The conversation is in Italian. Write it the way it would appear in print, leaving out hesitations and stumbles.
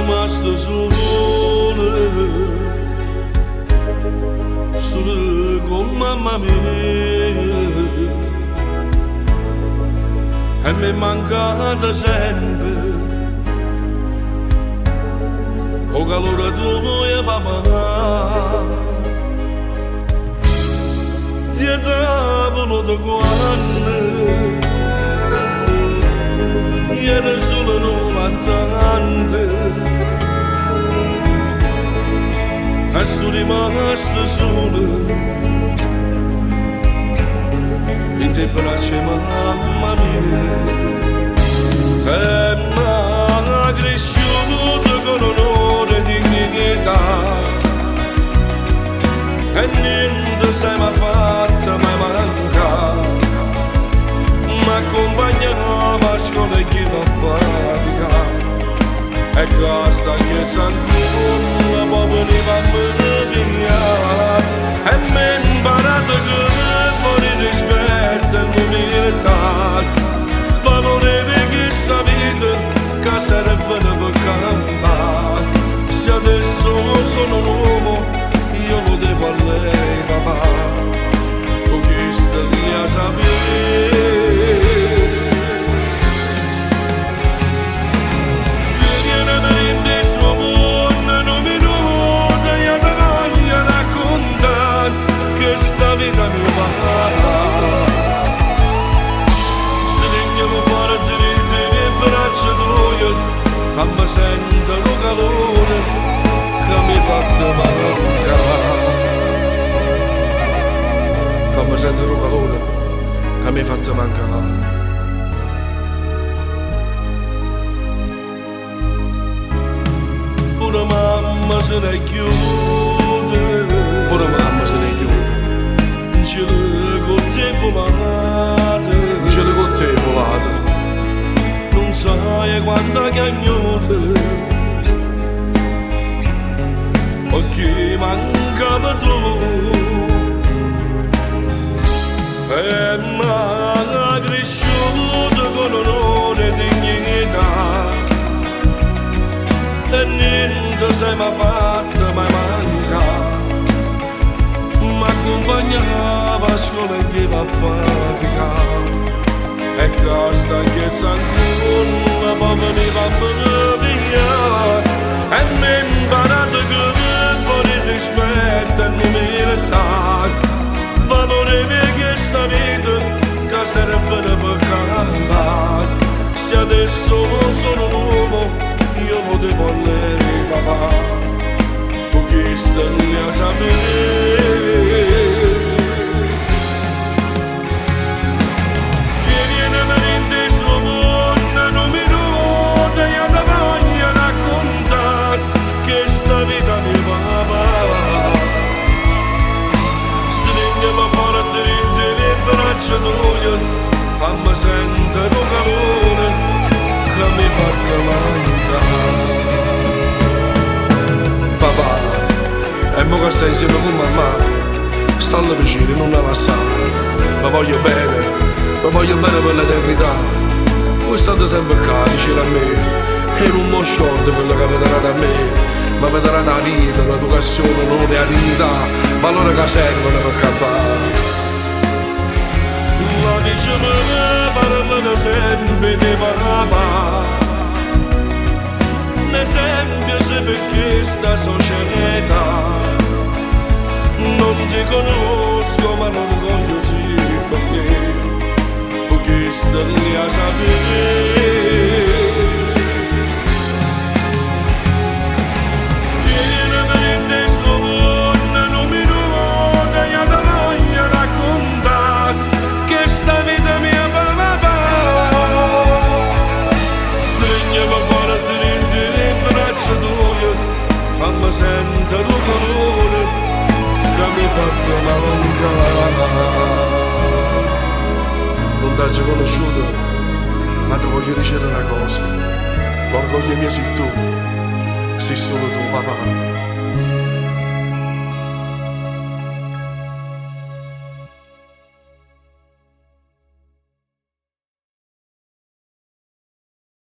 rimasto solo con mamma mia e mi è mancata sempre o calore tuo e papà dietro voluto quando era solo 90 e sono rimasto solo in te braccia mamma mia e m'ha cresciuto con onore e dignità e niente sei mai fatta mai mancare m'accompagnava a scuola e chi va fatica e costa che s'ancora poi veniva a me via e mi ha imparato che fuori rispetto e l'umiltà valore di sta vita che serve per campare se adesso sono un uomo io lo devo a lei papà tu che sta lì a sapere questa vita mi va stringiamo forte le mie braccia tue fammi sentire il calore che mi ha fatto mancare fammi sentire il calore che mi ha fatto mancare pure mamma se ne chiude pure mamma se ne chiude ce le gotte volate ce le gotte volate non sai quanta cagnota perché mancava tu e m'ha cresciuto con onore e dignità e niente sei mai fatta mai mancare m'accompagnava a scuola e chi va a fatica e costa che s'ancora poi veniva a me via e mi ha imparato che fuori rispetto e l'umiltà valore di questa vita che serve per campare se adesso sono un uomo io lo devo a lei papà che sta lì a sapere vieni a mente sua buona non mi nuota e ad avanti a raccontare che sta vita mi va stringiamo forte le braccia tue fammi sentire il calore che mi ha fatto mancare papà e mo che stai insieme con mamma stanno vicini, non la lasciare ma voglio bene per l'eternità voi state sempre carici da me e non mi sciordo quello che vedrete a me ma vedrete la vita, l'educazione, l'onore, la dignità valore che servono per campare la diceva parlano sempre di papà un esempio se per questa società non ti conosco ma non voglio sì perché sta lì a sapere vieni a mente sua buona non mi nuota e ad avanti a raccontare che sta vita mia papà stringiamo forte le braccia tue fammi sentire il calore che mi ha fatto mancare non t'hai conosciuto ma ti voglio dire una cosa l'orgoglio mio sei tu sei solo tu papà